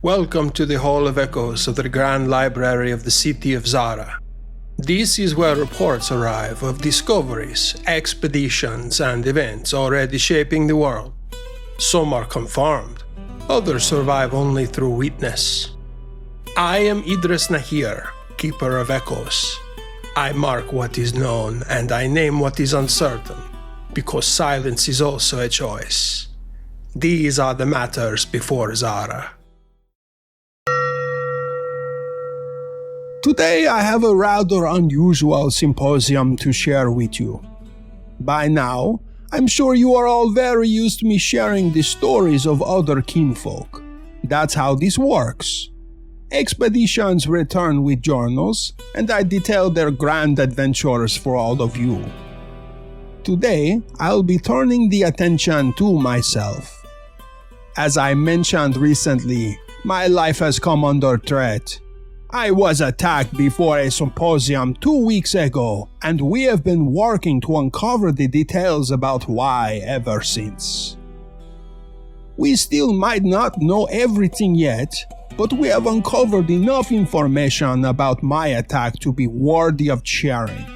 Welcome to the Hall of Echoes of the Grand Library of the city of Zahra. This is where reports arrive of discoveries, expeditions, and events already shaping the world. Some are confirmed, others survive only through witness. I am Idris Nahir, Keeper of Echoes. I mark what is known and I name what is uncertain, because silence is also a choice. These are the matters before Zahra. Today I have a rather unusual symposium to share with you. By now, I'm sure you are all very used to me sharing the stories of other kinfolk. That's how this works. Expeditions return with journals, and I detail their grand adventures for all of you. Today, I'll be turning the attention to myself. As I mentioned recently, my life has come under threat. I was attacked before a symposium 2 weeks ago, and we have been working to uncover the details about why ever since. We still might not know everything yet, but we have uncovered enough information about my attack to be worthy of sharing.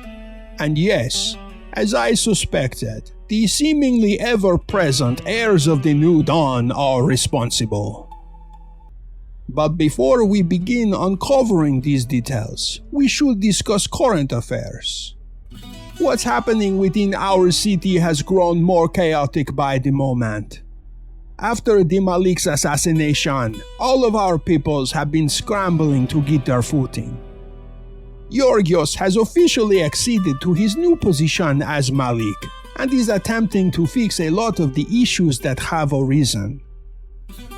And yes, as I suspected, the seemingly ever-present heirs of the new dawn are responsible. But before we begin uncovering these details, we should discuss current affairs. What's happening within our city has grown more chaotic by the moment. After the Malik's assassination, all of our peoples have been scrambling to get their footing. Yorgios has officially acceded to his new position as Malik, and is attempting to fix a lot of the issues that have arisen.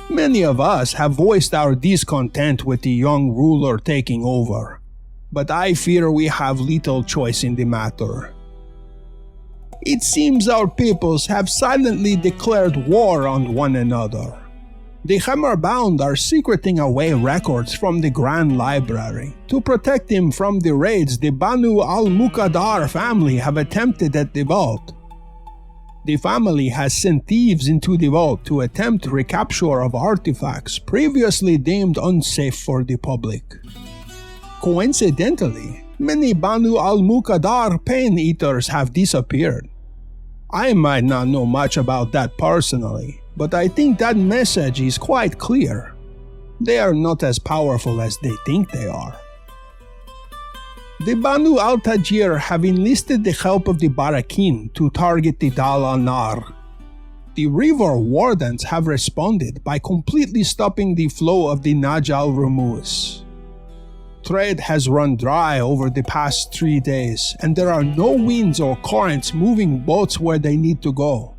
Many of us have voiced our discontent with the young ruler taking over, but I fear we have little choice in the matter. It seems our peoples have silently declared war on one another. The Hammerbound are secreting away records from the Grand Library to protect him from the raids the Banu al-Muqaddar family have attempted at the vault. The family has sent thieves into the vault to attempt recapture of artifacts previously deemed unsafe for the public. Coincidentally, many Banu al-Muqaddar pain eaters have disappeared. I might not know much about that personally, but I think that message is quite clear. They are not as powerful as they think they are. The Banu al-Tajir have enlisted the help of the Barakin to target the Dal al-Nar. The river wardens have responded by completely stopping the flow of the Naj al-Rumuz. Trade has run dry over the past 3 days, and there are no winds or currents moving boats where they need to go.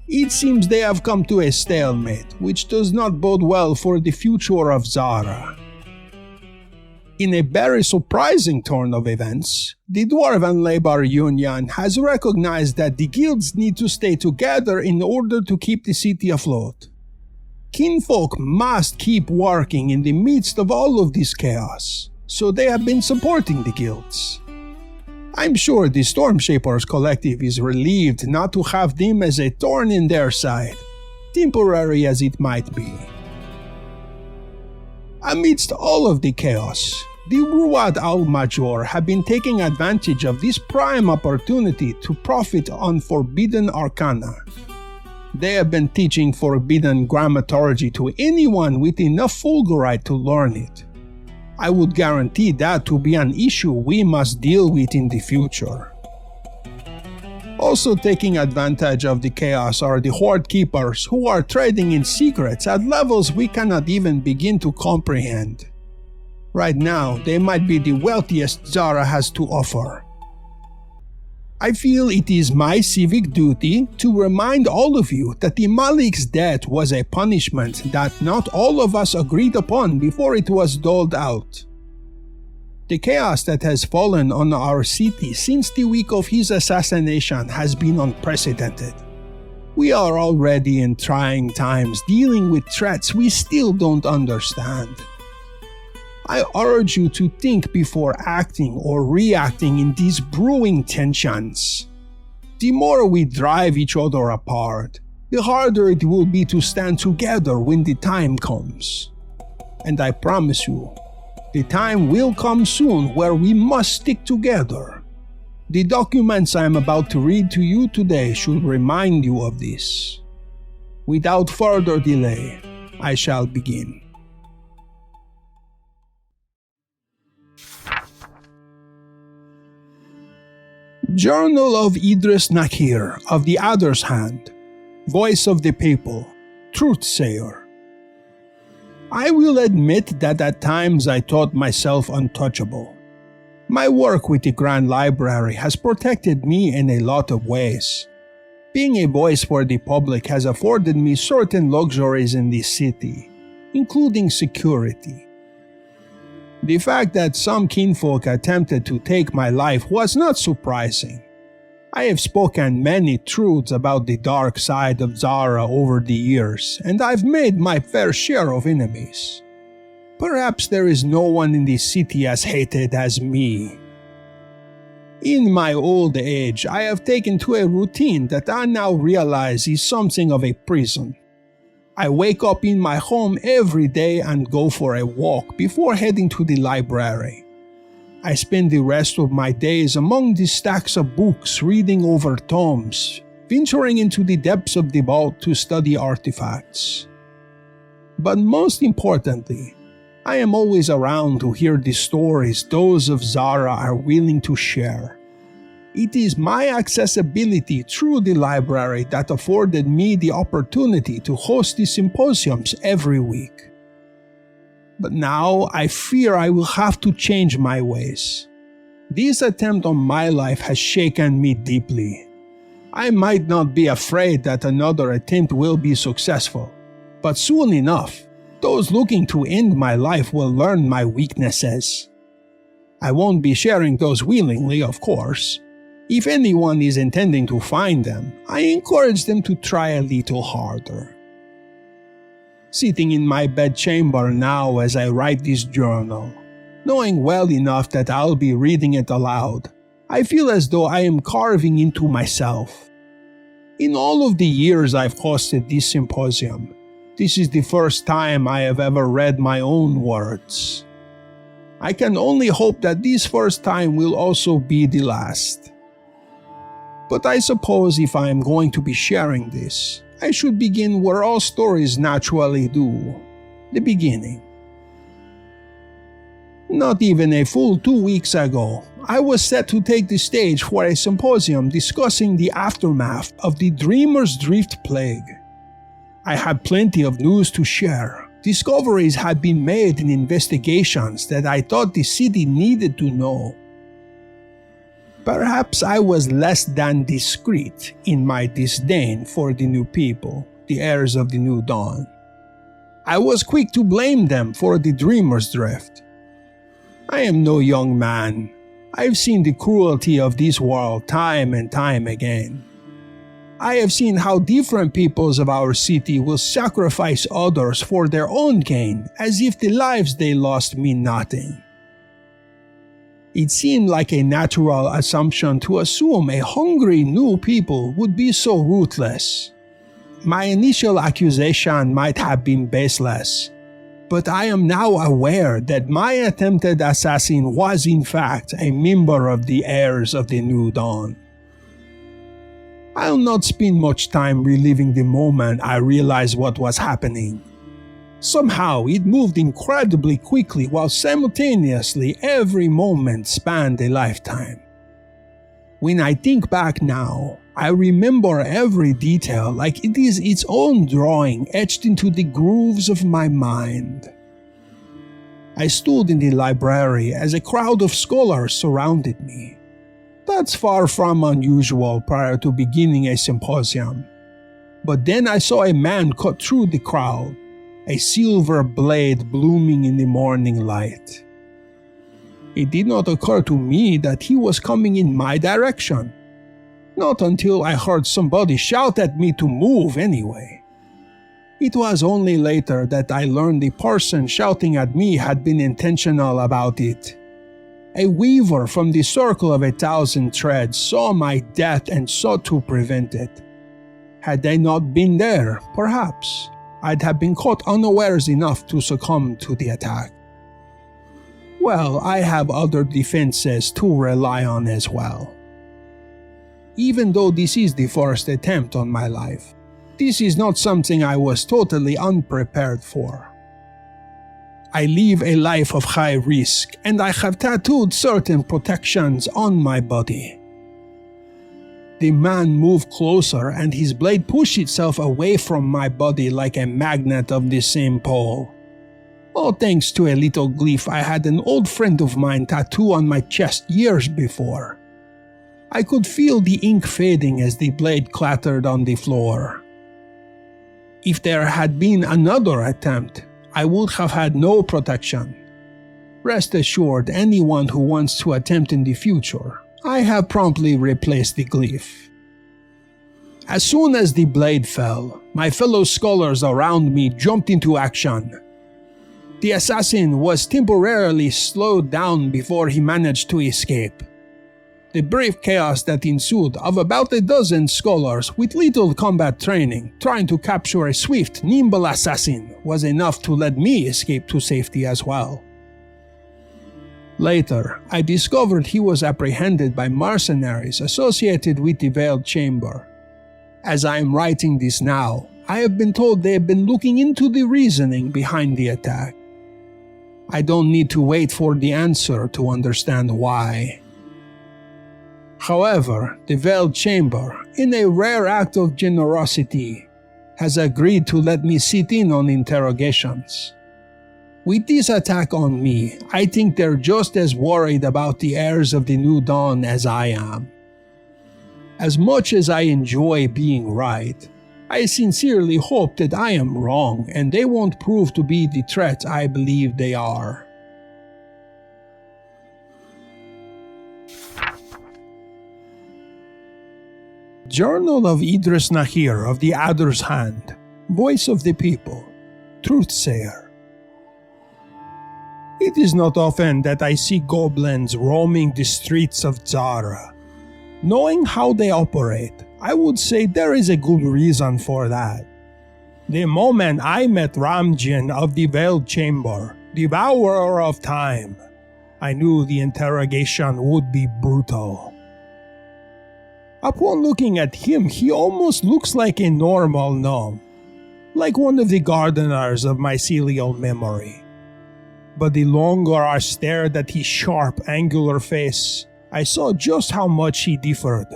It seems they have come to a stalemate, which does not bode well for the future of Zahra. In a very surprising turn of events, the Dwarven Labor Union has recognized that the guilds need to stay together in order to keep the city afloat. Kinfolk must keep working in the midst of all of this chaos, so they have been supporting the guilds. I'm sure the Stormshapers Collective is relieved not to have them as a thorn in their side, temporary as it might be. Amidst all of the chaos, the Ruad al-Major have been taking advantage of this prime opportunity to profit on forbidden arcana. They have been teaching forbidden grammaturgy to anyone with enough fulgurite to learn it. I would guarantee that to be an issue we must deal with in the future. Also taking advantage of the chaos are the Horde Keepers, who are trading in secrets at levels we cannot even begin to comprehend. Right now, they might be the wealthiest Zahra has to offer. I feel it is my civic duty to remind all of you that the Malik's death was a punishment that not all of us agreed upon before it was doled out. The chaos that has fallen on our city since the week of his assassination has been unprecedented. We are already in trying times dealing with threats we still don't understand. I urge you to think before acting or reacting in these brewing tensions. The more we drive each other apart, the harder it will be to stand together when the time comes. and I promise you, the time will come soon where we must stick together. The documents I am about to read to you today should remind you of this. Without further delay, I shall begin. Journal of Idris Nakir of the Other's Hand, Voice of the People, Truth-sayer. I will admit that at times I thought myself untouchable. My work with the Grand Library has protected me in a lot of ways. Being a voice for the public has afforded me certain luxuries in this city, including security. The fact that some kinfolk attempted to take my life was not surprising. I have spoken many truths about the dark side of Zahra over the years, and I've made my fair share of enemies. Perhaps there is no one in this city as hated as me. In my old age, I have taken to a routine that I now realize is something of a prison. I wake up in my home every day and go for a walk before heading to the library. I spend the rest of my days among the stacks of books reading over tomes, venturing into the depths of the vault to study artifacts. But most importantly, I am always around to hear the stories those of Zahra are willing to share. It is my accessibility through the library that afforded me the opportunity to host the symposiums every week. But now I fear I will have to change my ways. This attempt on my life has shaken me deeply. I might not be afraid that another attempt will be successful, but soon enough, those looking to end my life will learn my weaknesses. I won't be sharing those willingly, of course. If anyone is intending to find them, I encourage them to try a little harder. Sitting in my bedchamber now as I write this journal, knowing well enough that I'll be reading it aloud, I feel as though I am carving into myself. In all of the years I've hosted this symposium, this is the first time I have ever read my own words. I can only hope that this first time will also be the last. But I suppose if I am going to be sharing this, I should begin where all stories naturally do, the beginning. Not even a full 2 weeks ago, I was set to take the stage for a symposium discussing the aftermath of the Dreamer's Drift Plague. I had plenty of news to share. Discoveries had been made in investigations that I thought the city needed to know. Perhaps I was less than discreet in my disdain for the new people, the heirs of the new dawn. I was quick to blame them for the Dreamer's Drift. I am no young man. I've seen the cruelty of this world time and time again. I have seen how different peoples of our city will sacrifice others for their own gain, as if the lives they lost mean nothing. It seemed like a natural assumption to assume a hungry new people would be so ruthless. My initial accusation might have been baseless, but I am now aware that my attempted assassin was in fact a member of the heirs of the new dawn. I'll not spend much time reliving the moment I realized what was happening. Somehow it moved incredibly quickly while simultaneously every moment spanned a lifetime. When I think back now, I remember every detail like it is its own drawing etched into the grooves of my mind. I stood in the library as a crowd of scholars surrounded me. That's far from unusual prior to beginning a symposium. But then I saw a man cut through the crowd, a silver blade blooming in the morning light. It did not occur to me that he was coming in my direction. Not until I heard somebody shout at me to move anyway. It was only later that I learned the person shouting at me had been intentional about it. A weaver from the Circle of 1,000 Threads saw my death and sought to prevent it. Had they not been there, perhaps, I'd have been caught unawares enough to succumb to the attack. Well, I have other defenses to rely on as well. Even though this is the first attempt on my life, this is not something I was totally unprepared for. I live a life of high risk, and I have tattooed certain protections on my body. The man moved closer, and his blade pushed itself away from my body like a magnet of the same pole. All thanks to a little glyph I had an old friend of mine tattoo on my chest years before. I could feel the ink fading as the blade clattered on the floor. If there had been another attempt, I would have had no protection. Rest assured, anyone who wants to attempt in the future, I have promptly replaced the glyph. As soon as the blade fell, my fellow scholars around me jumped into action. The assassin was temporarily slowed down before he managed to escape. The brief chaos that ensued of about a dozen scholars with little combat training trying to capture a swift, nimble assassin was enough to let me escape to safety as well. Later, I discovered he was apprehended by mercenaries associated with the Wylde chamber. As I am writing this now, I have been told they have been looking into the reasoning behind the attack. I don't need to wait for the answer to understand why. However, the Wylde chamber, in a rare act of generosity, has agreed to let me sit in on interrogations. With this attack on me, I think they're just as worried about the heirs of the New Dawn as I am. As much as I enjoy being right, I sincerely hope that I am wrong and they won't prove to be the threat I believe they are. Journal of Idris Nahir of the Adder's Hand, Voice of the People, Truthsayer. It is not often that I see goblins roaming the streets of Zahra. Knowing how they operate, I would say there is a good reason for that. The moment I met Ramjin of the Wylde chamber, devourer of time, I knew the interrogation would be brutal. Upon looking at him, he almost looks like a normal gnome, like one of the gardeners of mycelial memory. But the longer I stared at his sharp, angular face, I saw just how much he differed.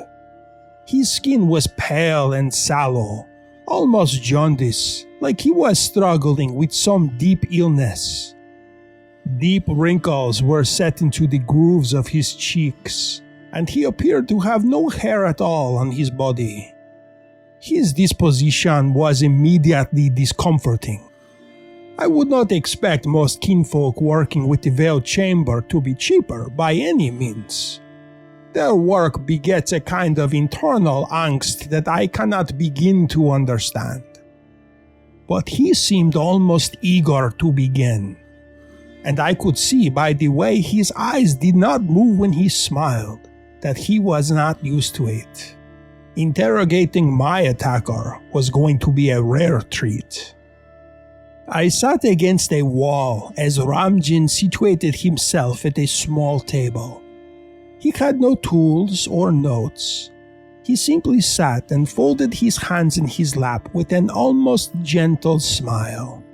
His skin was pale and sallow, almost jaundice, like he was struggling with some deep illness. Deep wrinkles were set into the grooves of his cheeks, and he appeared to have no hair at all on his body. His disposition was immediately discomforting. I would not expect most kinfolk working with the Wylde chamber to be cheaper by any means. Their work begets a kind of internal angst that I cannot begin to understand. But he seemed almost eager to begin, and I could see by the way his eyes did not move when he smiled that he was not used to it. Interrogating my attacker was going to be a rare treat. I sat against a wall as Ramjin situated himself at a small table. He had no tools or notes. He simply sat and folded his hands in his lap with an almost gentle smile.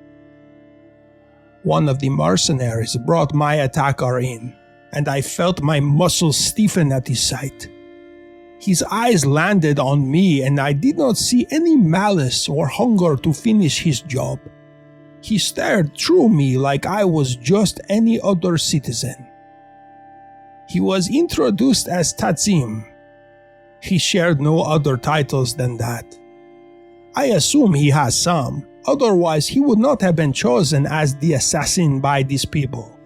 One of the mercenaries brought my attacker in, and I felt my muscles stiffen at the sight. His eyes landed on me, and I did not see any malice or hunger to finish his job. He stared through me like I was just any other citizen. He was introduced as Tazim. He shared no other titles than that. I assume he has some, otherwise he would not have been chosen as the assassin by these people.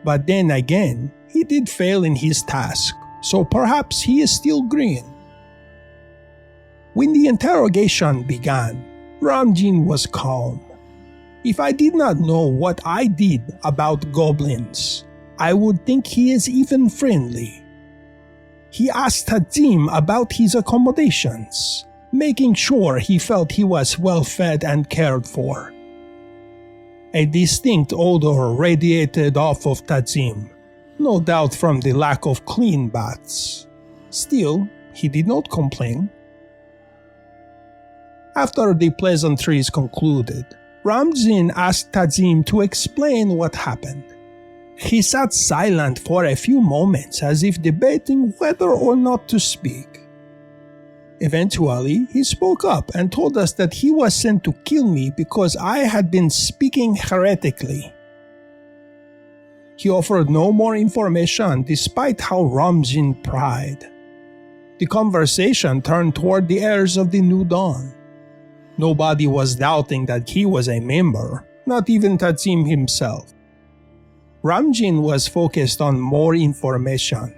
But then again, he did fail in his task, so perhaps he is still green. When the interrogation began, Ramjin was calm. If I did not know what I did about goblins, I would think he is even friendly. He asked Tazim about his accommodations, making sure he felt he was well fed and cared for. A distinct odor radiated off of Tadzim, no doubt from the lack of clean baths. Still, he did not complain. After the pleasantries concluded, Ramzin asked Tadzim to explain what happened. He sat silent for a few moments as if debating whether or not to speak. Eventually, he spoke up and told us that he was sent to kill me because I had been speaking heretically. He offered no more information despite how Ramzin pried. The conversation turned toward the heirs of the New Dawn. Nobody was doubting that he was a member, not even Tadzim himself. Ramzin was focused on more information.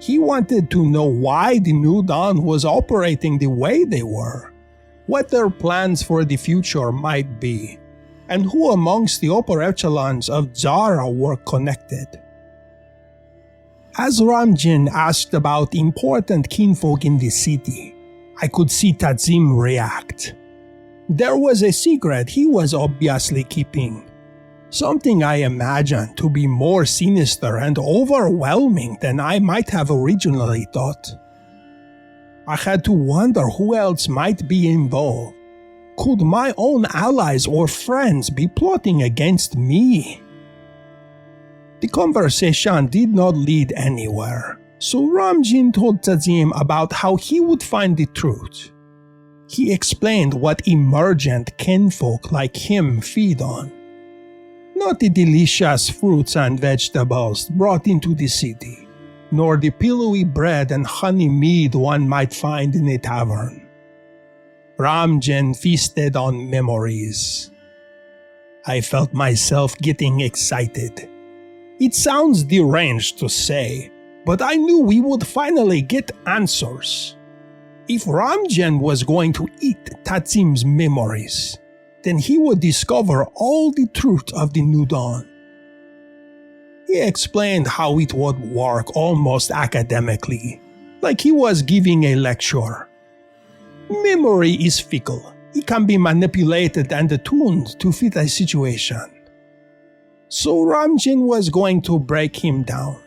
He wanted to know why the New Dawn was operating the way they were, what their plans for the future might be, and who amongst the upper echelons of Zahra were connected. As Ramzin asked about important kinfolk in the city, I could see Tadzim react. There was a secret he was obviously keeping, something I imagined to be more sinister and overwhelming than I might have originally thought. I had to wonder who else might be involved. Could my own allies or friends be plotting against me? The conversation did not lead anywhere, so Ramzin told Tadzim about how he would find the truth. He explained what emergent kinfolk like him feed on. Not the delicious fruits and vegetables brought into the city, nor the pillowy bread and honey mead one might find in a tavern. Ramzin feasted on memories. I felt myself getting excited. It sounds deranged to say, but I knew we would finally get answers. If Ramzin was going to eat Tadzim's memories, then he would discover all the truth of the New Dawn. He explained how it would work almost academically, like he was giving a lecture. Memory is fickle. It can be manipulated and attuned to fit a situation. So Ramzin was going to break him down.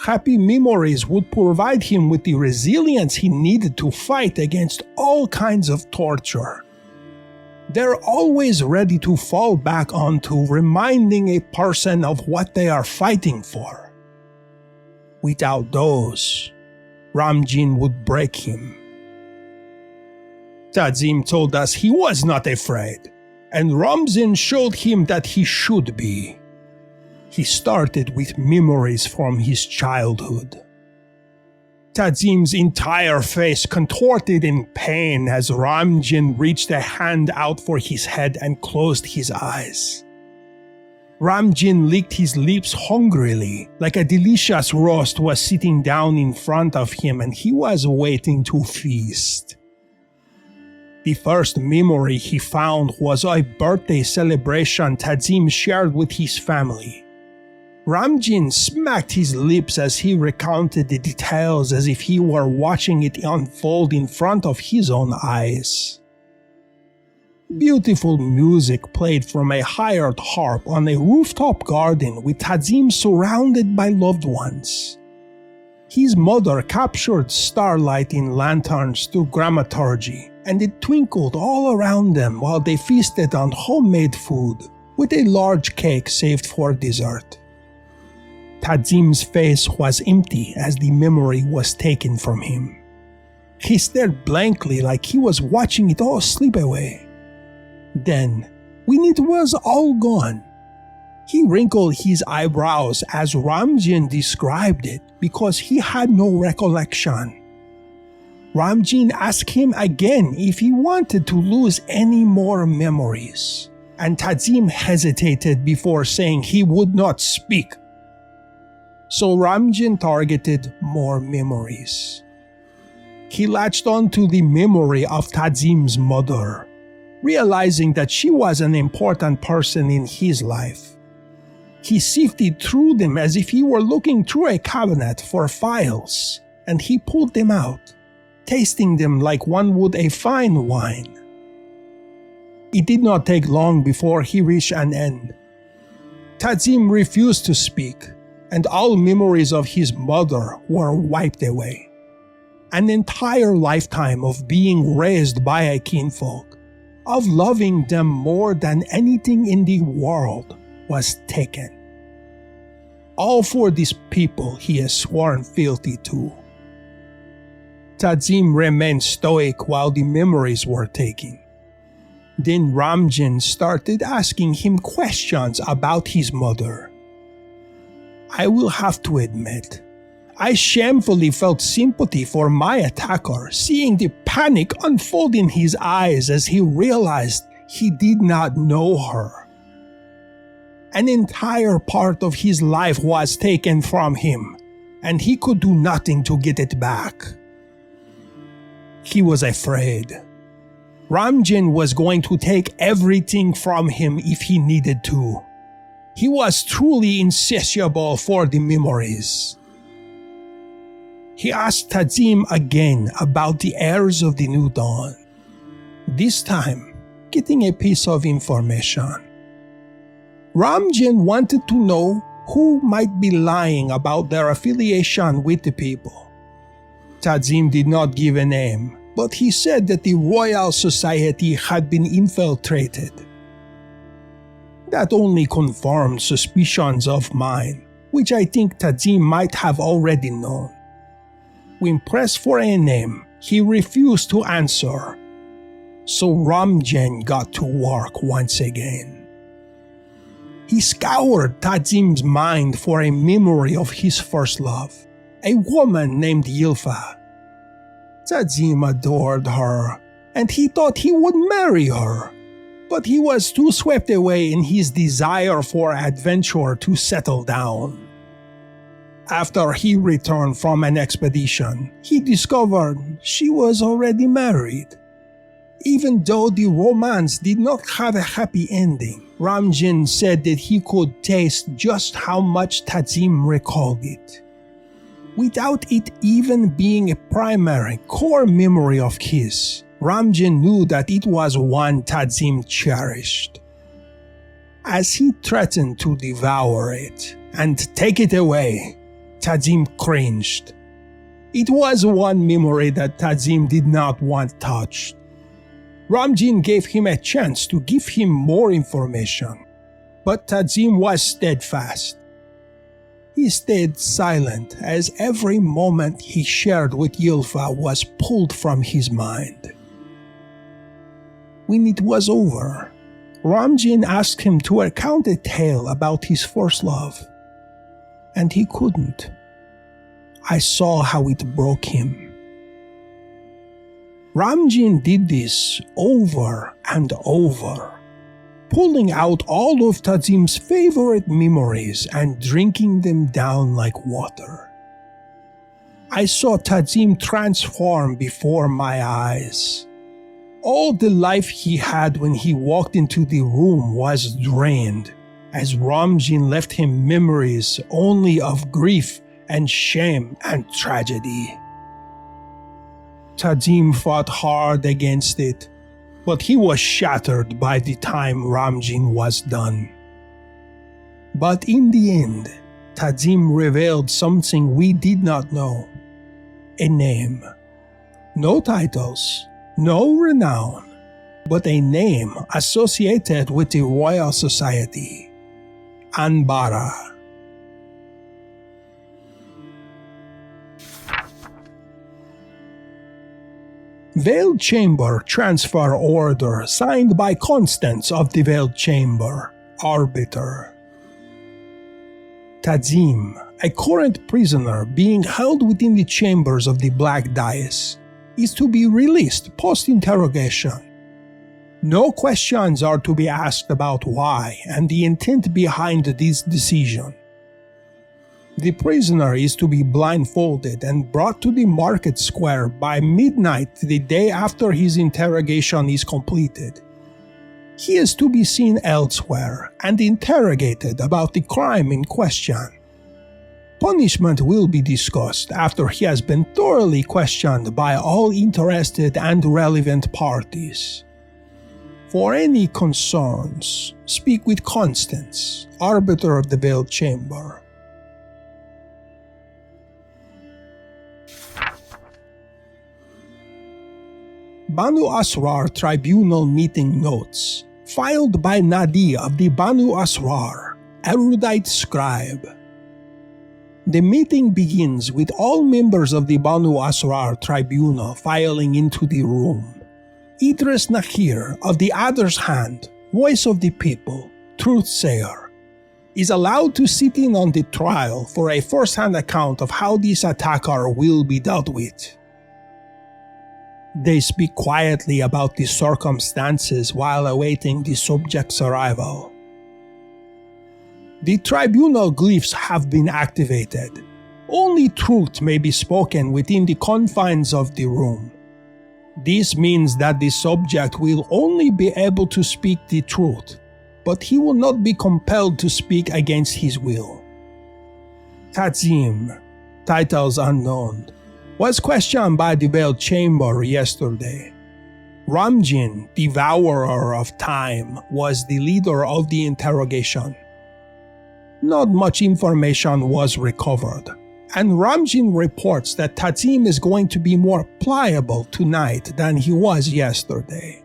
Happy memories would provide him with the resilience he needed to fight against all kinds of torture. They're always ready to fall back onto reminding a person of what they are fighting for. Without those, Ramzin would break him. Tadzim told us he was not afraid, and Ramzin showed him that he should be. He started with memories from his childhood. Tadzim's entire face contorted in pain as Ramzin reached a hand out for his head and closed his eyes. Ramzin licked his lips hungrily, like a delicious roast was sitting down in front of him and he was waiting to feast. The first memory he found was a birthday celebration Tadzim shared with his family. Ramzin smacked his lips as he recounted the details as if he were watching it unfold in front of his own eyes. Beautiful music played from a hired harp on a rooftop garden with Tadzim surrounded by loved ones. His mother captured starlight in lanterns through dramaturgy, and it twinkled all around them while they feasted on homemade food, with a large cake saved for dessert. Tadzim's face was empty as the memory was taken from him. He stared blankly like he was watching it all slip away. Then, when it was all gone, he wrinkled his eyebrows as Ramzin described it because he had no recollection. Ramzin asked him again if he wanted to lose any more memories, and Tadzim hesitated before saying he would not speak. So Ramzin targeted more memories. He latched onto the memory of Tadzim's mother, realizing that she was an important person in his life. He sifted through them as if he were looking through a cabinet for files, and he pulled them out. tasting them like one would a fine wine. It did not take long before he reached an end. Tadzim refused to speak, and all memories of his mother were wiped away. An entire lifetime of being raised by a kinfolk, of loving them more than anything in the world, was taken. All for these people he has sworn fealty to. Tadzim remained stoic while the memories were taken. Then Ramjan started asking him questions about his mother. I will have to admit, I shamefully felt sympathy for my attacker, seeing the panic unfold in his eyes as he realized he did not know her. An entire part of his life was taken from him, and he could do nothing to get it back. He was afraid. Ramjan was going to take everything from him if he needed to. He was truly insatiable for the memories. He asked Tadzim again about the heirs of the New Dawn, this time getting a piece of information. Ramjan wanted to know who might be lying about their affiliation with the people. Tadzim did not give a name, but he said that the Royal Society had been infiltrated. That only confirmed suspicions of mine, which I think Tadzim might have already known. When pressed for a name, he refused to answer, so Ramjan got to work once again. He scoured Tadzim's mind for a memory of his first love, a woman named Ylfa. Tadzim adored her, and he thought he would marry her, but he was too swept away in his desire for adventure to settle down. After he returned from an expedition, he discovered she was already married. Even though the romance did not have a happy ending, Ramjan said that he could taste just how much Tadzim recalled it. Without it even being a primary core memory of his, Ramjan knew that it was one Tadzim cherished. As he threatened to devour it and take it away, Tadzim cringed. It was one memory that Tadzim did not want touched. Ramjan gave him a chance to give him more information, but Tadzim was steadfast. He stayed silent as every moment he shared with Ylfa was pulled from his mind. When it was over, Ramjan asked him to recount a tale about his first love, and he couldn't. I saw how it broke him. Ramjan did this over and over, pulling out all of Tadzim's favorite memories and drinking them down like water. I saw Tadzim transform before my eyes. All the life he had when he walked into the room was drained, as Ramjan left him memories only of grief and shame and tragedy. Tadzim fought hard against it, but he was shattered by the time Ramjan was done. But in the end, Tadzim revealed something we did not know. A name. No titles, no renown, but a name associated with the Royal Society. Anbara. Wylde Chamber Transfer Order signed by Constance of the Wylde Chamber, Arbiter. Tadzim, a current prisoner being held within the chambers of the Black Dais, is to be released post-interrogation. No questions are to be asked about why and the intent behind this decision. The prisoner is to be blindfolded and brought to the market square by midnight the day after his interrogation is completed. He is to be seen elsewhere and interrogated about the crime in question. punishment will be discussed after he has been thoroughly questioned by all interested and relevant parties. For any concerns, speak with Constance, arbiter of the Wylde Chamber. Banu Asrar Tribunal Meeting Notes, filed by Nadi of the Banu Asrar, erudite scribe. The meeting begins with all members of the Banu Asrar Tribunal filing into the room. Idris Nakir of the Other's Hand, voice of the people, truth-sayer, is allowed to sit in on the trial for a first-hand account of how this attacker will be dealt with. They speak quietly about the circumstances while awaiting the subject's arrival. The tribunal glyphs have been activated. Only truth may be spoken within the confines of the room. This means that the subject will only be able to speak the truth, but he will not be compelled to speak against his will. Tazim, titles unknown, was questioned by the Wylde Chamber yesterday. Ramjin, devourer of time, was the leader of the interrogation. Not much information was recovered, and Ramjin reports that Tazim is going to be more pliable tonight than he was yesterday.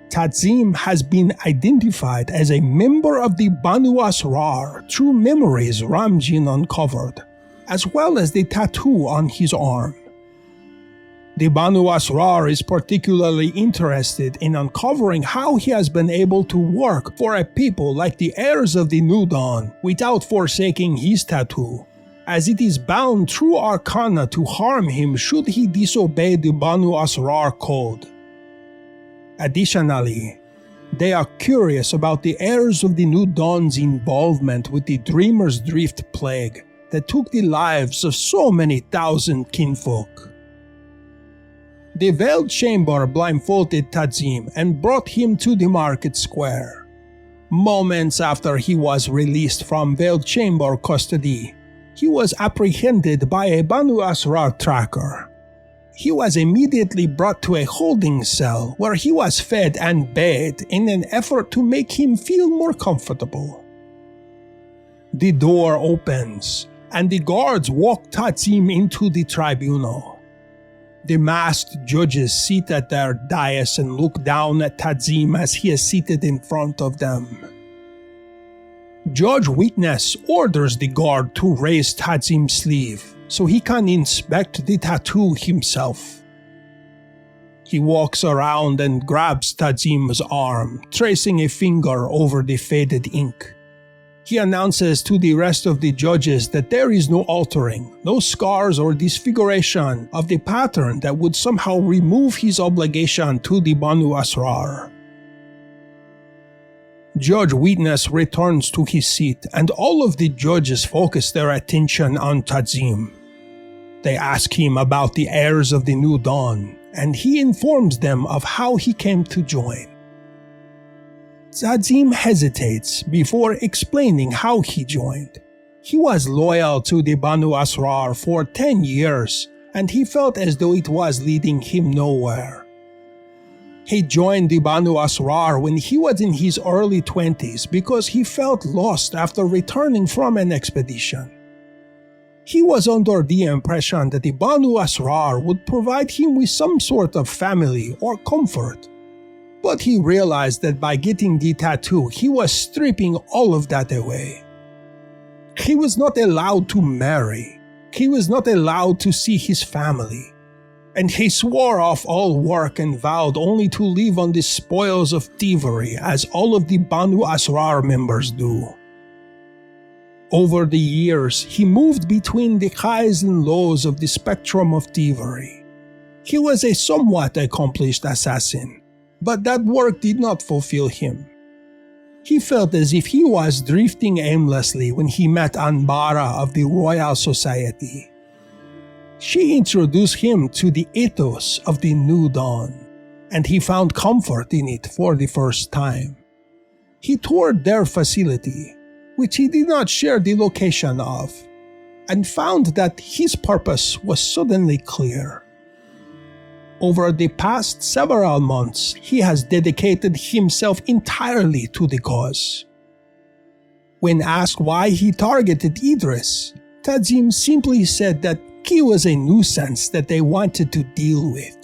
Tazim has been identified as a member of the Banu Asrar through memories Ramjin uncovered, as well as the tattoo on his arm. The Banu Asrar is particularly interested in uncovering how he has been able to work for a people like the Heirs of the New Dawn without forsaking his tattoo, as it is bound through Arcana to harm him should he disobey the Banu Asrar code. Additionally, they are curious about the Heirs of the New Dawn's involvement with the Dreamer's Drift plague that took the lives of so many thousand kinfolk. The Wylde Chamber blindfolded Tazim and brought him to the market square. Moments after he was released from Wylde Chamber custody, he was apprehended by a Banu Asrar tracker. He was immediately brought to a holding cell where he was fed and bathed in an effort to make him feel more comfortable. The door opens, and the guards walk Tazim into the tribunal. The masked judges sit at their dais and look down at Tazim as he is seated in front of them. Judge Witness orders the guard to raise Tazim's sleeve so he can inspect the tattoo himself. He walks around and grabs Tazim's arm, tracing a finger over the faded ink. He announces to the rest of the judges that there is no altering, no scars or disfiguration of the pattern that would somehow remove his obligation to the Banu Asrar. Judge Witness returns to his seat and all of the judges focus their attention on Tazim. They ask him about the Heirs of the New Dawn, and he informs them of how he came to join. Tazim hesitates before explaining how he joined. He was loyal to the Banu Asrar for 10 years, and he felt as though it was leading him nowhere. He joined the Banu Asrar when he was in his early 20s because he felt lost after returning from an expedition. He was under the impression that the Banu Asrar would provide him with some sort of family or comfort. But he realized that by getting the tattoo, he was stripping all of that away. He was not allowed to marry. He was not allowed to see his family. And he swore off all work and vowed only to live on the spoils of thievery, as all of the Banu Asrar members do. Over the years, he moved between the highs and lows of the spectrum of thievery. He was a somewhat accomplished assassin, but that work did not fulfill him. He felt as if he was drifting aimlessly when he met Anbara of the Royal Society. She introduced him to the ethos of the New Dawn, and he found comfort in it for the first time. He toured their facility, which he did not share the location of, and found that his purpose was suddenly clear. Over the past several months, he has dedicated himself entirely to the cause. When asked why he targeted Idris, Tadzim simply said that he was a nuisance that they wanted to deal with.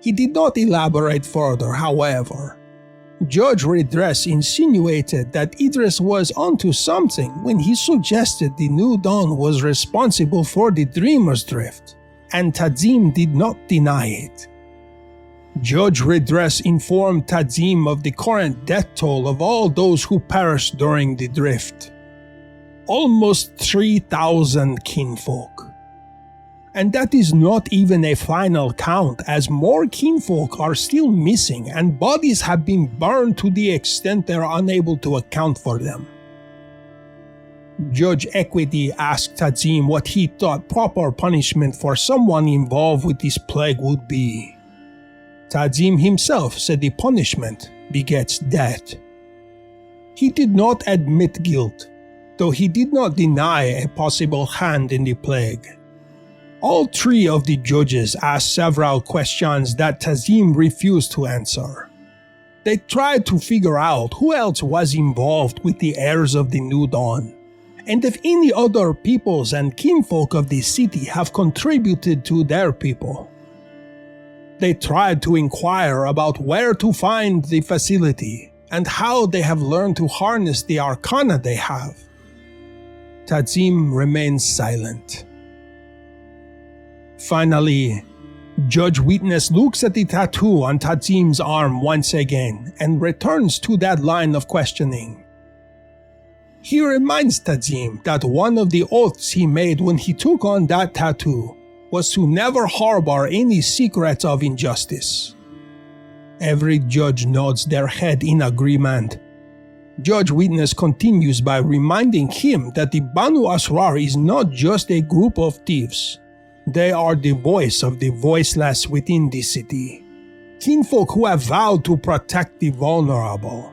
He did not elaborate further, however. Judge Redress insinuated that Idris was onto something when he suggested the New Dawn was responsible for the Dreamer's Drift, and Tadzim did not deny it. Judge Redress informed Tadzim of the current death toll of all those who perished during the drift. Almost 3,000 kinfolk. And that is not even a final count, as more kinfolk are still missing and bodies have been burned to the extent they are unable to account for them. Judge Equity asked Tadzim what he thought proper punishment for someone involved with this plague would be. Tadzim himself said the punishment begets death. He did not admit guilt, though he did not deny a possible hand in the plague. All three of the judges asked several questions that Tadzim refused to answer. They tried to figure out who else was involved with the heirs of the New Dawn, and if any other peoples and kinfolk of the city have contributed to their people. They tried to inquire about where to find the facility and how they have learned to harness the arcana they have. Tadzim remains silent. Finally, Judge Witness looks at the tattoo on Tadzim's arm once again and returns to that line of questioning. He reminds Tadzim that one of the oaths he made when he took on that tattoo was to never harbor any secrets of injustice. Every judge nods their head in agreement. Judge Witness continues by reminding him that the Banu Asrar is not just a group of thieves. They are the voice of the voiceless within the city, kinfolk who have vowed to protect the vulnerable.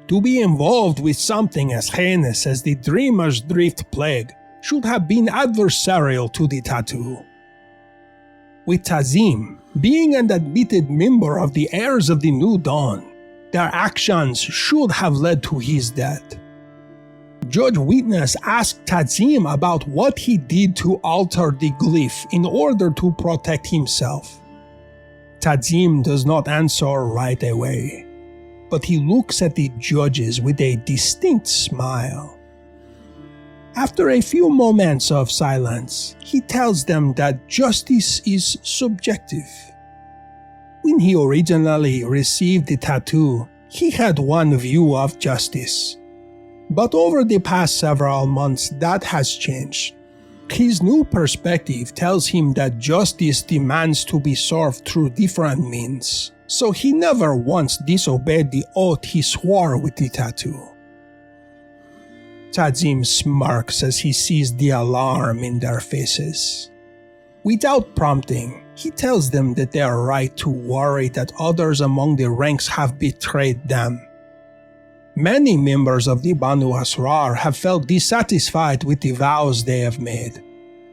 To be involved with something as heinous as the Dreamer's Drift plague should have been adversarial to the tattoo. With Tadzim being an admitted member of the Heirs of the New Dawn, their actions should have led to his death. Judge Witness asked Tadzim about what he did to alter the glyph in order to protect himself. Tadzim does not answer right away, but he looks at the judges with a distinct smile. After a few moments of silence, he tells them that justice is subjective. When he originally received the tattoo, he had one view of justice. But over the past several months, that has changed. His new perspective tells him that justice demands to be served through different means, so he never once disobeyed the oath he swore with the tattoo. Tadzim smirks as he sees the alarm in their faces. Without prompting, he tells them that they are right to worry that others among the ranks have betrayed them. Many members of the Banu Asrar have felt dissatisfied with the vows they have made,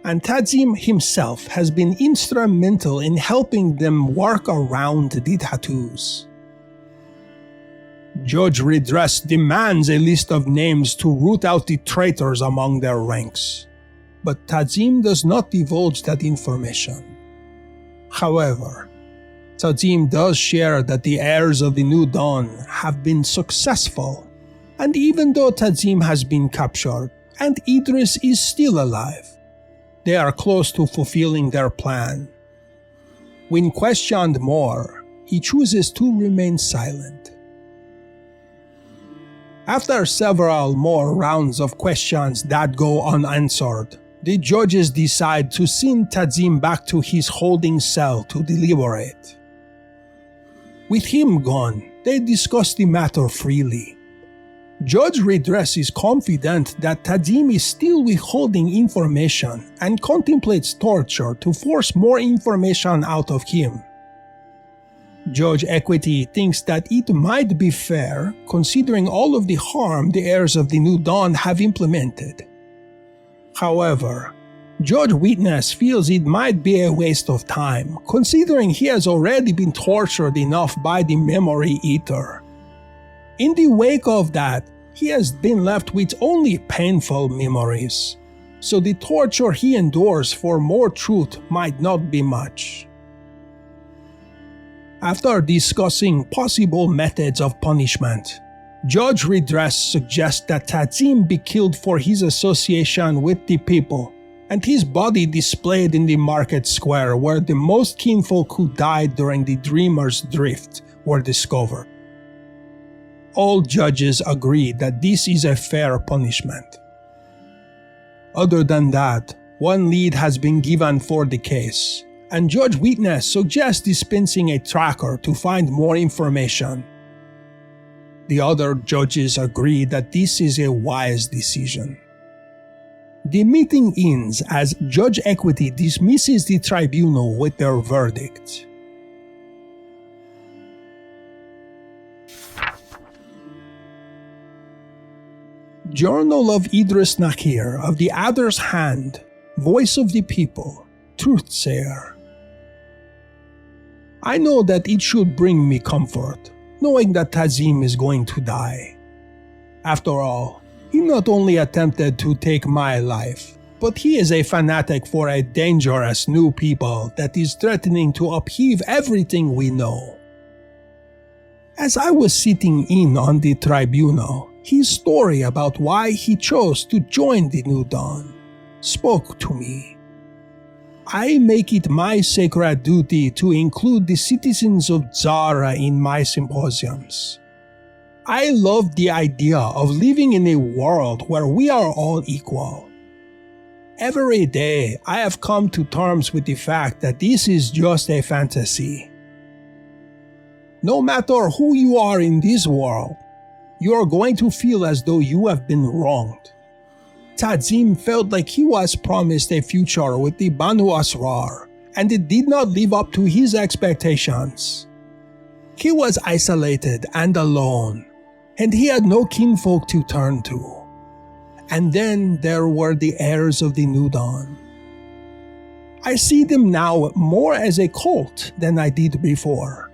and Tadzim himself has been instrumental in helping them work around the tattoos. Judge Redress demands a list of names to root out the traitors among their ranks, but Tadzim does not divulge that information. However, Tadzim does share that the heirs of the New Dawn have been successful, and even though Tadzim has been captured and Idris is still alive, they are close to fulfilling their plan. When questioned more, he chooses to remain silent. After several more rounds of questions that go unanswered, the judges decide to send Tadzim back to his holding cell to deliberate. With him gone, they discuss the matter freely. Judge Redress is confident that Tadzim is still withholding information and contemplates torture to force more information out of him. Judge Equity thinks that it might be fair, considering all of the harm the heirs of the New Dawn have implemented. However, Judge Witness feels it might be a waste of time, considering he has already been tortured enough by the Memory Eater. In the wake of that, he has been left with only painful memories, so the torture he endures for more truth might not be much. After discussing possible methods of punishment, Judge Redress suggests that Tadzim be killed for his association with the people, and his body displayed in the market square where the most kinfolk who died during the Dreamer's Drift were discovered. All judges agree that this is a fair punishment. Other than that, one lead has been given for the case, and Judge Witness suggests dispensing a tracker to find more information. The other judges agree that this is a wise decision. The meeting ends as Judge Equity dismisses the tribunal with their verdict. Journal of Idris Nakir of the Adder's Hand, Voice of the People, Truthsayer. I know that it should bring me comfort, knowing that Tadzim is going to die. After all, he not only attempted to take my life, but he is a fanatic for a dangerous new people that is threatening to upheave everything we know. As I was sitting in on the tribunal, his story about why he chose to join the New Dawn spoke to me. I make it my sacred duty to include the citizens of Zahra in my symposiums. I love the idea of living in a world where we are all equal. Every day, I have come to terms with the fact that this is just a fantasy. No matter who you are in this world, you are going to feel as though you have been wronged. Tadzim felt like he was promised a future with the Banu Asrar, and it did not live up to his expectations. He was isolated and alone, and he had no kinfolk to turn to. And then there were the heirs of the New Dawn. I see them now more as a cult than I did before.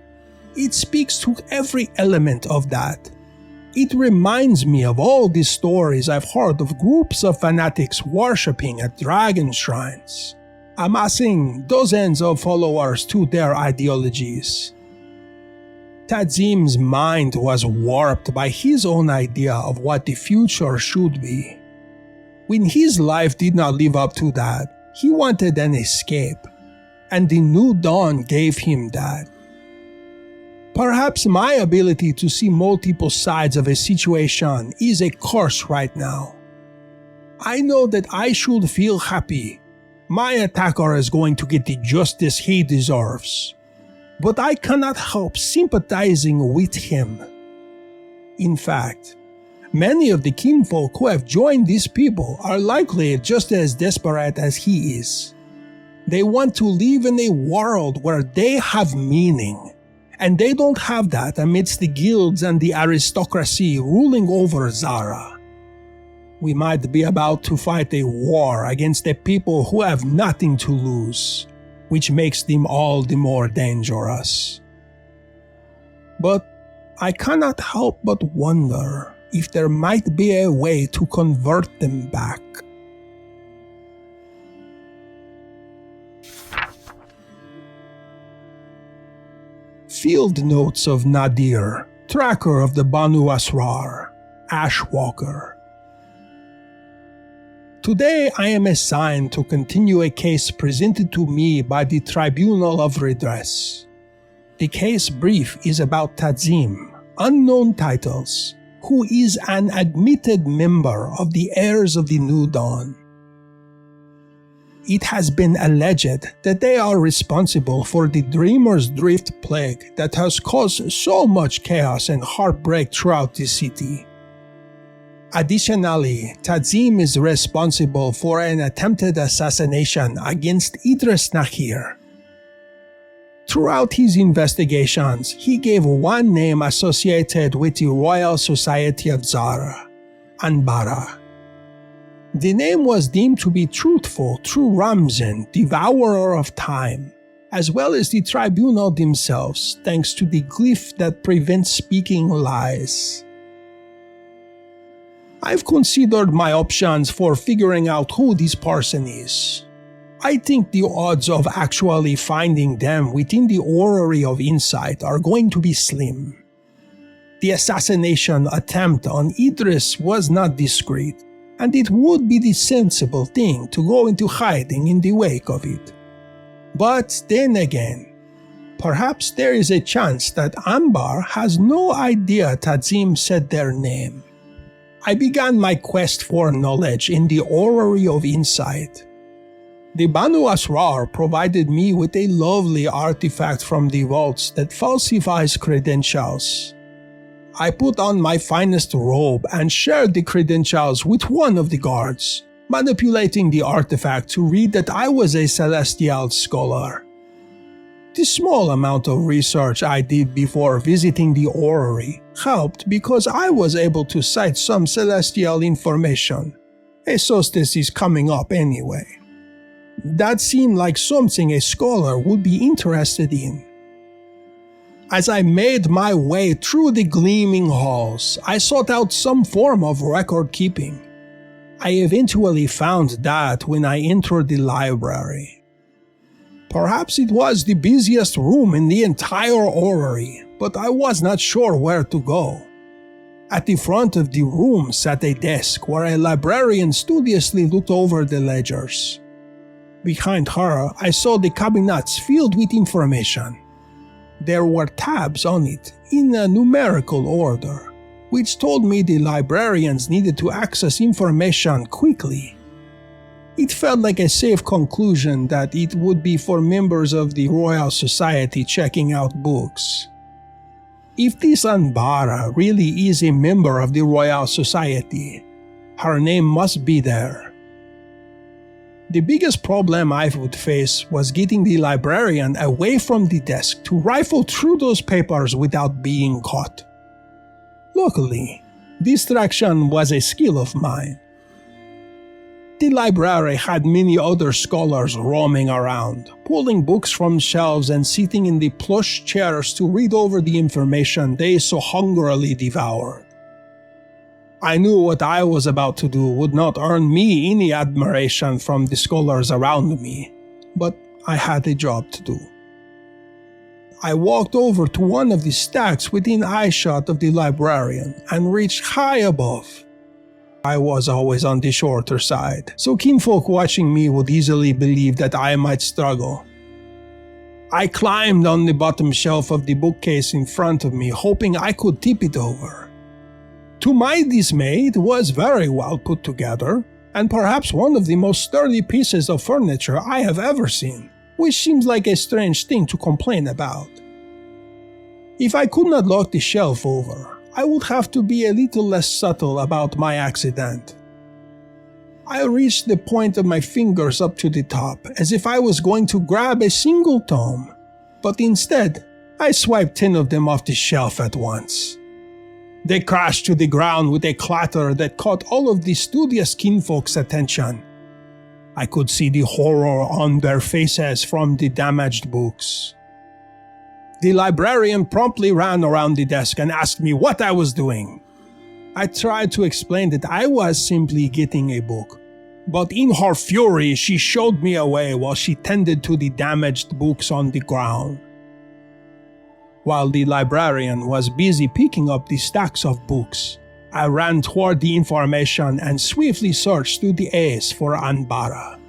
It speaks to every element of that. It reminds me of all the stories I've heard of groups of fanatics worshipping at dragon shrines, amassing dozens of followers to their ideologies. Tadzim's mind was warped by his own idea of what the future should be. When his life did not live up to that, he wanted an escape, and the New Dawn gave him that. Perhaps my ability to see multiple sides of a situation is a curse right now. I know that I should feel happy. My attacker is going to get the justice he deserves. But I cannot help sympathizing with him. In fact, many of the kinfolk who have joined these people are likely just as desperate as he is. They want to live in a world where they have meaning. And they don't have that amidst the guilds and the aristocracy ruling over Zahra. We might be about to fight a war against the people who have nothing to lose, which makes them all the more dangerous. But I cannot help but wonder if there might be a way to convert them back. Field Notes of Nadir, Tracker of the Banu Asrar, Ashwalker. Today I am assigned to continue a case presented to me by the Tribunal of Redress. The case brief is about Tadzim, unknown titles, who is an admitted member of the Heirs of the New Dawn. It has been alleged that they are responsible for the Dreamer's Drift plague that has caused so much chaos and heartbreak throughout the city. Additionally, Tadzim is responsible for an attempted assassination against Idris Nakir. Throughout his investigations, he gave one name associated with the Royal Society of Zahra, Anbara. The name was deemed to be truthful through Ramzan, devourer of time, as well as the tribunal themselves, thanks to the glyph that prevents speaking lies. I've considered my options for figuring out who this person is. I think the odds of actually finding them within the Orrery of Insight are going to be slim. The assassination attempt on Idris was not discreet, and it would be the sensible thing to go into hiding in the wake of it. But then again, perhaps there is a chance that Anbar has no idea Tazim said their name. I began my quest for knowledge in the Orrery of Insight. The Banu Asrar provided me with a lovely artifact from the vaults that falsifies credentials. I put on my finest robe and shared the credentials with one of the guards, manipulating the artifact to read that I was a celestial scholar. The small amount of research I did before visiting the orrery helped because I was able to cite some celestial information. A solstice is coming up anyway. That seemed like something a scholar would be interested in. As I made my way through the gleaming halls, I sought out some form of record keeping. I eventually found that when I entered the library. Perhaps it was the busiest room in the entire orrery, but I was not sure where to go. At the front of the room sat a desk where a librarian studiously looked over the ledgers. Behind her, I saw the cabinets filled with information. There were tabs on it in a numerical order, which told me the librarians needed to access information quickly. It felt like a safe conclusion that it would be for members of the Royal Society checking out books. If this Anbara really is a member of the Royal Society, her name must be there. The biggest problem I would face was getting the librarian away from the desk to rifle through those papers without being caught. Luckily, distraction was a skill of mine. The library had many other scholars roaming around, pulling books from shelves and sitting in the plush chairs to read over the information they so hungrily devoured. I knew what I was about to do would not earn me any admiration from the scholars around me, but I had a job to do. I walked over to one of the stacks within eyeshot of the librarian and reached high above. I was always on the shorter side, so kinfolk watching me would easily believe that I might struggle. I climbed on the bottom shelf of the bookcase in front of me, hoping I could tip it over. To my dismay, it was very well put together, and perhaps one of the most sturdy pieces of furniture I have ever seen, which seems like a strange thing to complain about. If I could not lock the shelf over, I would have to be a little less subtle about my accident. I reached the point of my fingers up to the top, as if I was going to grab a single tome, but instead, I swiped 10 of them off the shelf at once. They crashed to the ground with a clatter that caught all of the studious kinfolk's attention. I could see the horror on their faces from the damaged books. The librarian promptly ran around the desk and asked me what I was doing. I tried to explain that I was simply getting a book, but in her fury she showed me away while she tended to the damaged books on the ground. While the librarian was busy picking up the stacks of books, I ran toward the information and swiftly searched through the A's for Anbara.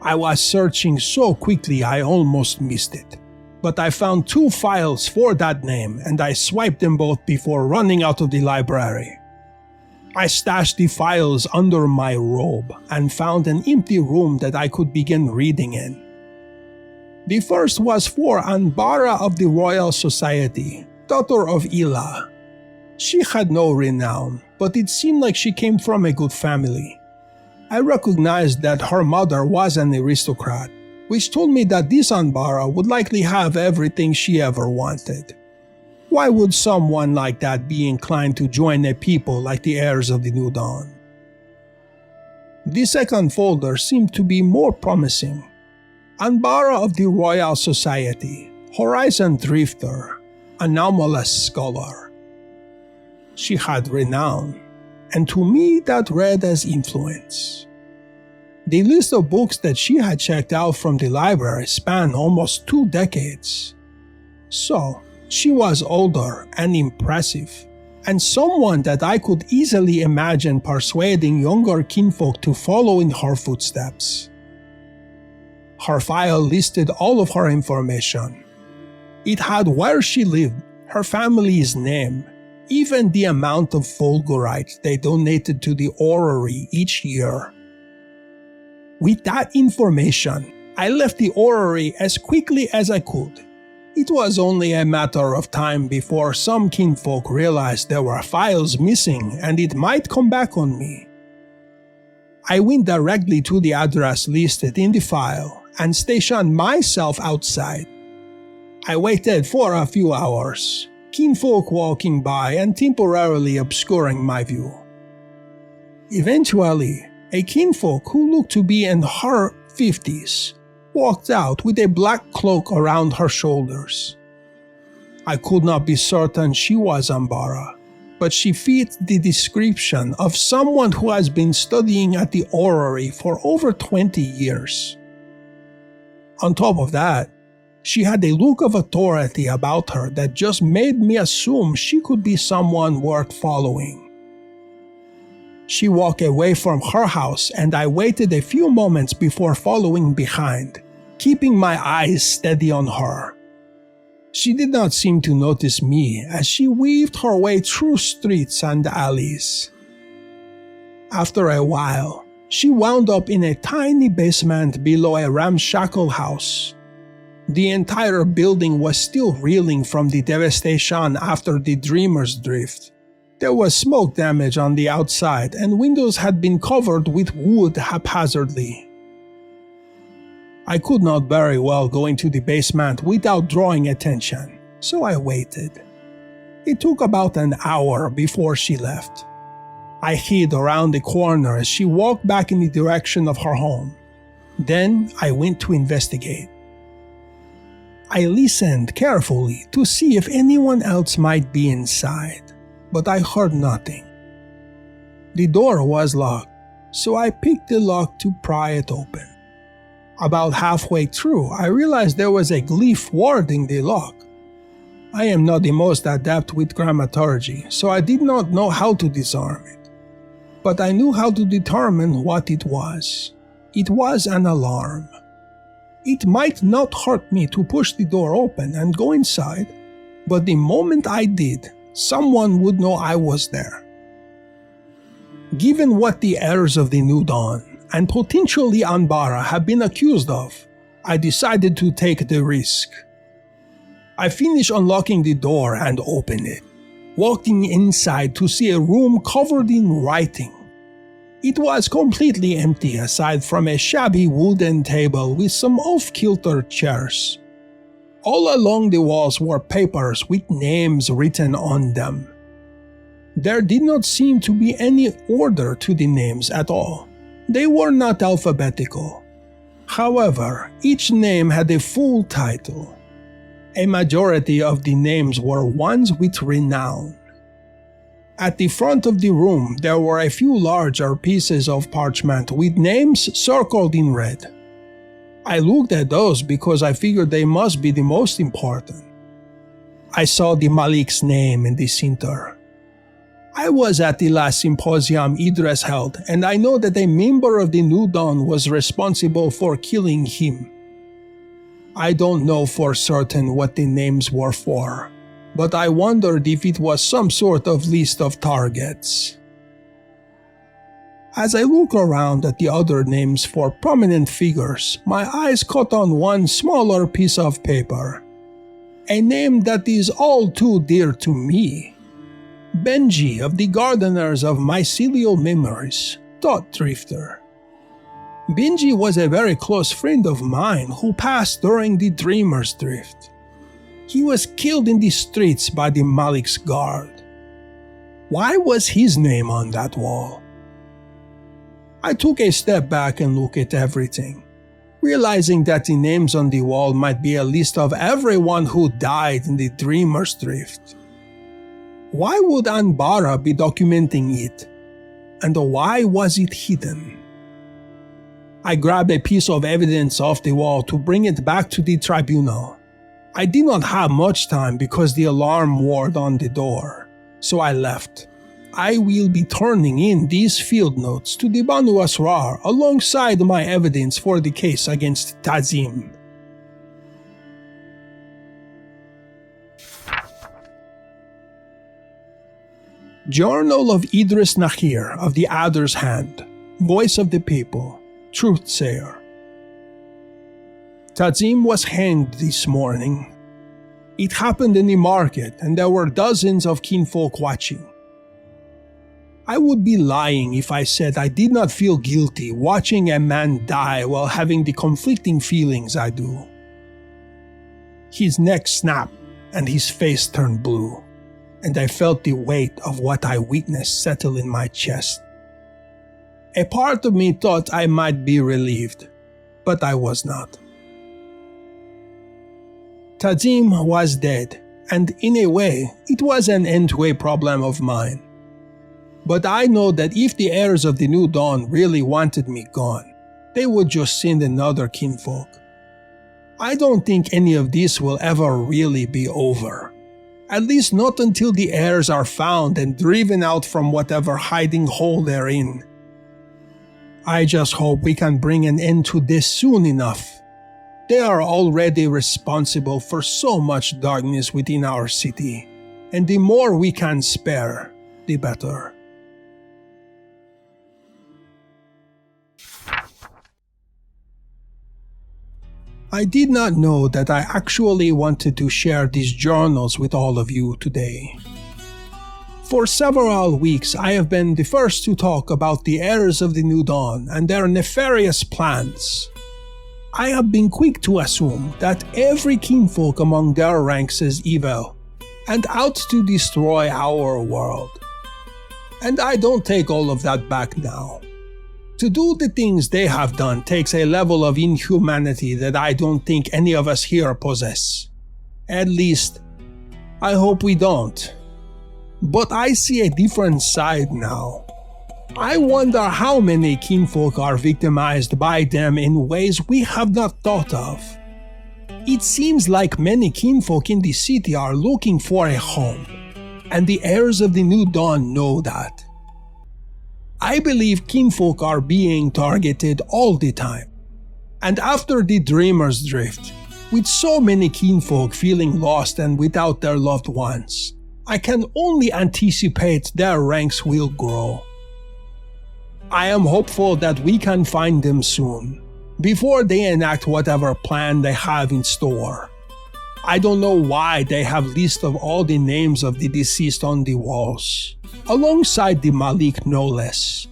I was searching so quickly I almost missed it, but I found 2 files for that name and I swiped them both before running out of the library. I stashed the files under my robe and found an empty room that I could begin reading in. The first was for Anbara of the Royal Society, daughter of Ilah. She had no renown, but it seemed like she came from a good family. I recognized that her mother was an aristocrat, which told me that this Anbara would likely have everything she ever wanted. Why would someone like that be inclined to join a people like the Heirs of the New Dawn? The second folder seemed to be more promising. Anbara of the Royal Society, Horizon Drifter, Anomalous Scholar. She had renown, and to me that read as influence. The list of books that she had checked out from the library spanned almost 2 decades. So, she was older and impressive, and someone that I could easily imagine persuading younger kinfolk to follow in her footsteps. Her file listed all of her information. It had where she lived, her family's name, even the amount of fulgurite they donated to the orrery each year. With that information, I left the orrery as quickly as I could. It was only a matter of time before some kinfolk realized there were files missing and it might come back on me. I went directly to the address listed in the file and stationed myself outside. I waited for a few hours, kinfolk walking by and temporarily obscuring my view. Eventually, a kinfolk who looked to be in her 50s walked out with a black cloak around her shoulders. I could not be certain she was Anbara, but she fit the description of someone who has been studying at the orrery for over 20 years. On top of that, she had a look of authority about her that just made me assume she could be someone worth following. She walked away from her house and I waited a few moments before following behind, keeping my eyes steady on her. She did not seem to notice me as she weaved her way through streets and alleys. After a while, she wound up in a tiny basement below a ramshackle house. The entire building was still reeling from the devastation after the Dreamer's Drift. There was smoke damage on the outside and windows had been covered with wood haphazardly. I could not very well go into the basement without drawing attention, so I waited. It took about an hour before she left. I hid around the corner as she walked back in the direction of her home. Then I went to investigate. I listened carefully to see if anyone else might be inside, but I heard nothing. The door was locked, so I picked the lock to pry it open. About halfway through, I realized there was a glyph warding the lock. I am not the most adept with grammaturgy, so I did not know how to disarm it. But I knew how to determine what it was. It was an alarm. It might not hurt me to push the door open and go inside, but the moment I did, someone would know I was there. Given what the Heirs of the New Dawn and potentially Anbara have been accused of, I decided to take the risk. I finished unlocking the door and opened it, walking inside to see a room covered in writing. It was completely empty aside from a shabby wooden table with some off-kilter chairs. All along the walls were papers with names written on them. There did not seem to be any order to the names at all. They were not alphabetical. However, each name had a full title. A majority of the names were ones with renown. At the front of the room, there were a few larger pieces of parchment with names circled in red. I looked at those because I figured they must be the most important. I saw the Malik's name in the center. I was at the last symposium Idris held, and I know that a member of the New Dawn was responsible for killing him. I don't know for certain what the names were for, but I wondered if it was some sort of list of targets. As I look around at the other names for prominent figures, my eyes caught on one smaller piece of paper. A name that is all too dear to me. Benji of the Gardeners of Mycelial Memories, Thought Drifter. Benji was a very close friend of mine who passed during the Dreamer's Drift. He was killed in the streets by the Malik's guard. Why was his name on that wall? I took a step back and looked at everything, realizing that the names on the wall might be a list of everyone who died in the Dreamer's Drift. Why would Anbara be documenting it? And why was it hidden? I grabbed a piece of evidence off the wall to bring it back to the tribunal. I did not have much time because the alarm ward on the door, so I left. I will be turning in these field notes to the Banu Asrar alongside my evidence for the case against Tazim. Journal of Idris Nahir of the Adder's Hand, Voice of the People, Truthsayer. Tazim was hanged this morning. It happened in the market and there were dozens of kinfolk watching. I would be lying if I said I did not feel guilty watching a man die while having the conflicting feelings I do. His neck snapped and his face turned blue, and I felt the weight of what I witnessed settle in my chest. A part of me thought I might be relieved, but I was not. Tazim was dead, and in a way, it was an end to a problem of mine. But I know that if the heirs of the New Dawn really wanted me gone, they would just send another kinfolk. I don't think any of this will ever really be over. At least not until the heirs are found and driven out from whatever hiding hole they're in. I just hope we can bring an end to this soon enough. They are already responsible for so much darkness within our city, and the more we can spare, the better. I did not know that I actually wanted to share these journals with all of you today. For several weeks, I have been the first to talk about the heirs of the New Dawn and their nefarious plans. I have been quick to assume that every kinfolk among their ranks is evil and out to destroy our world. And I don't take all of that back now. To do the things they have done takes a level of inhumanity that I don't think any of us here possess. At least, I hope we don't. But I see a different side now. I wonder how many kinfolk are victimized by them in ways we have not thought of. It seems like many kinfolk in the city are looking for a home, and the heirs of the New Dawn know that. I believe kinfolk are being targeted all the time. And after the Dreamer's Drift, with so many kinfolk feeling lost and without their loved ones, I can only anticipate their ranks will grow. I am hopeful that we can find them soon, before they enact whatever plan they have in store. I don't know why they have list of all the names of the deceased on the walls, alongside the Malik no less.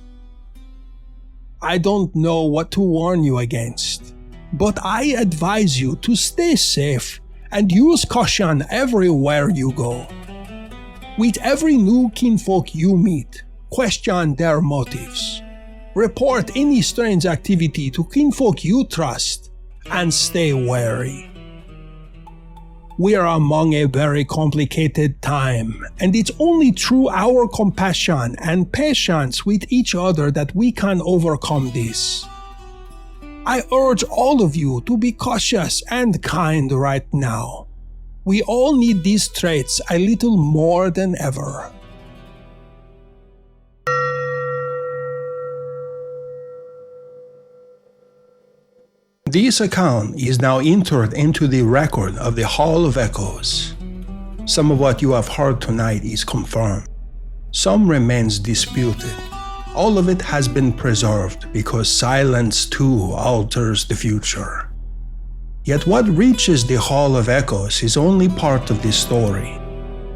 I don't know what to warn you against, but I advise you to stay safe and use caution everywhere you go. With every new kinfolk you meet, question their motives. Report any strange activity to kinfolk you trust, and stay wary. We are among a very complicated time, and it's only through our compassion and patience with each other that we can overcome this. I urge all of you to be cautious and kind right now. We all need these traits a little more than ever. This account is now entered into the record of the Hall of Echoes. Some of what you have heard tonight is confirmed. Some remains disputed. All of it has been preserved because silence too alters the future. Yet what reaches the Hall of Echoes is only part of this story.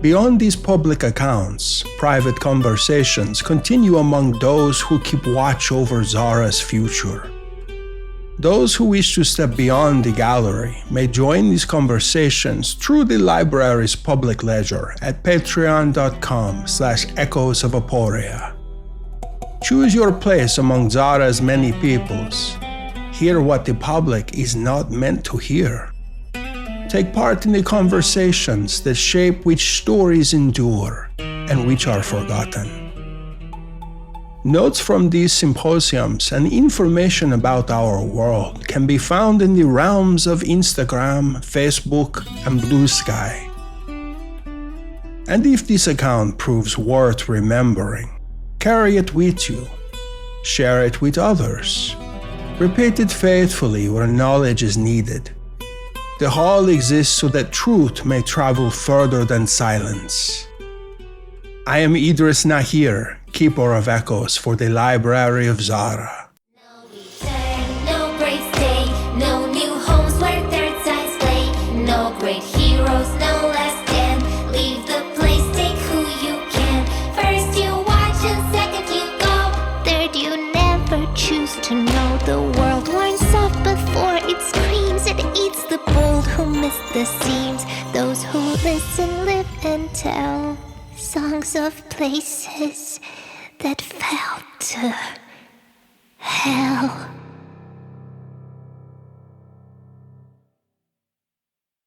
Beyond these public accounts, private conversations continue among those who keep watch over Zahra's future. Those who wish to step beyond the gallery may join these conversations through the library's public ledger at patreon.com/echoes of Aporia. Choose your place among Zahra's many peoples. Hear what the public is not meant to hear. Take part in the conversations that shape which stories endure and which are forgotten. Notes from these symposiums and information about our world can be found in the realms of Instagram, Facebook, and Blue Sky. And if this account proves worth remembering, carry it with you. Share it with others. Repeat it faithfully where knowledge is needed. The hall exists so that truth may travel further than silence. I am Idris Nahir, Keeper of Echoes for the Library of Zahra. No return, no brave stay, no new homes where third sides play, no great heroes, no last stand. Leave the place, take who you can. First you watch and second you go. Third you never choose to know. The world warns soft before it screams. It eats the bold who miss the seams. Those who listen, live and tell songs of places that fell to hell.